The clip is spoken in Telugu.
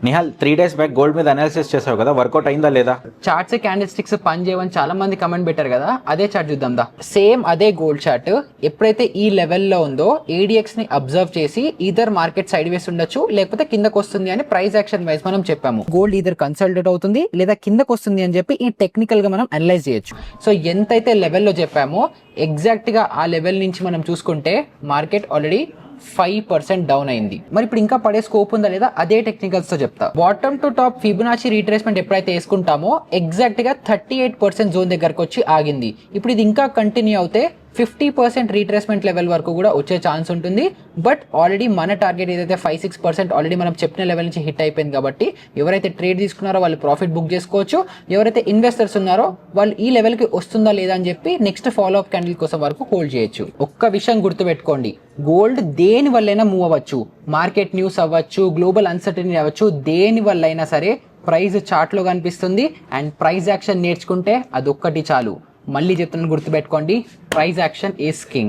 నిహాల్ 3 days బ్యాక్ గోల్డ్ మీద అనాలిసిస్ చేసావు కదా, వర్కౌట్ అయిందా లేదా? చార్ట్స్ క్యాండిల్ స్టిక్స్ పని చేయమని చాలా మంది కమెంట్ పెట్టారు కదా, అదే చార్ట్ చూద్దాం దా. సేమ్ అదే గోల్డ్ చార్ట్ ఎప్పుడైతే ఈ లెవెల్లో ఉందో ఏడిఎక్స్ ని అబ్జర్వ్ చేసి ఈధర్ మార్కెట్ సైడ్ వేస్ ఉండొచ్చు లేకపోతే కిందకు వస్తుంది అని ప్రైస్ యాక్షన్ వైజ్ మనం చెప్పాము. గోల్డ్ ఈధర్ కన్సల్టేట్ అవుతుంది లేదా కిందకు వస్తుంది అని చెప్పి ఈ టెక్నికల్ గా మనం అనలైజ్ చేయొచ్చు. సో ఎంతైతే లెవెల్లో చెప్పామో ఎగ్జాక్ట్ గా ఆ లెవెల్ నుంచి మనం చూసుకుంటే మార్కెట్ ఆల్రెడీ 5% డౌన్ అయింది. మరి ఇప్పుడు ఇంకా పడే స్కోప్ ఉందా లేదా అదే టెక్నికల్స్ తో చెప్తా. Bottom to top Fibonacci retracement ఎప్పుడైతే వేసుకుంటామో ఎగ్జాక్ట్ గా 38% జోన్ దగ్గరకు వచ్చి ఆగింది. ఇప్పుడు ఇది ఇంకా కంటిన్యూ అవుతే 50% రీట్రేస్మెంట్ లెవెల్ వరకు కూడా వచ్చే ఛాన్స్ ఉంటుంది. బట్ ఆల్రెడీ మన టార్గెట్ ఏదైతే 5-6% ఆల్రెడీ మనం చెప్పిన లెవెల్ నుంచి హిట్ అయిపోయింది కాబట్టి ఎవరైతే ట్రేడ్ తీసుకున్నారో వాళ్ళు ప్రాఫిట్ బుక్ చేసుకోవచ్చు. ఎవరైతే ఇన్వెస్టర్స్ ఉన్నారో వాళ్ళు ఈ లెవెల్కి వస్తుందా లేదా అని చెప్పి నెక్స్ట్ ఫాలో అప్ క్యాండిల్ కోసం వరకు హోల్డ్ చేయొచ్చు. ఒక్క విషయం గుర్తుపెట్టుకోండి, గోల్డ్ దేని వల్లైనా మూవ్ అవ్వచ్చు. మార్కెట్ న్యూస్ అవ్వచ్చు, గ్లోబల్ అన్సర్టనిటీ అవ్వచ్చు, దేని వల్ల అయినా సరే ప్రైస్ చార్ట్లో కనిపిస్తుంది. అండ్ ప్రైస్ యాక్షన్ నేర్చుకుంటే అదొక్కటి చాలు. మళ్ళీ చెప్తున్నాను, గుర్తుపెట్టుకోండి, ప్రైస్ యాక్షన్ ఈస్ కింగ్.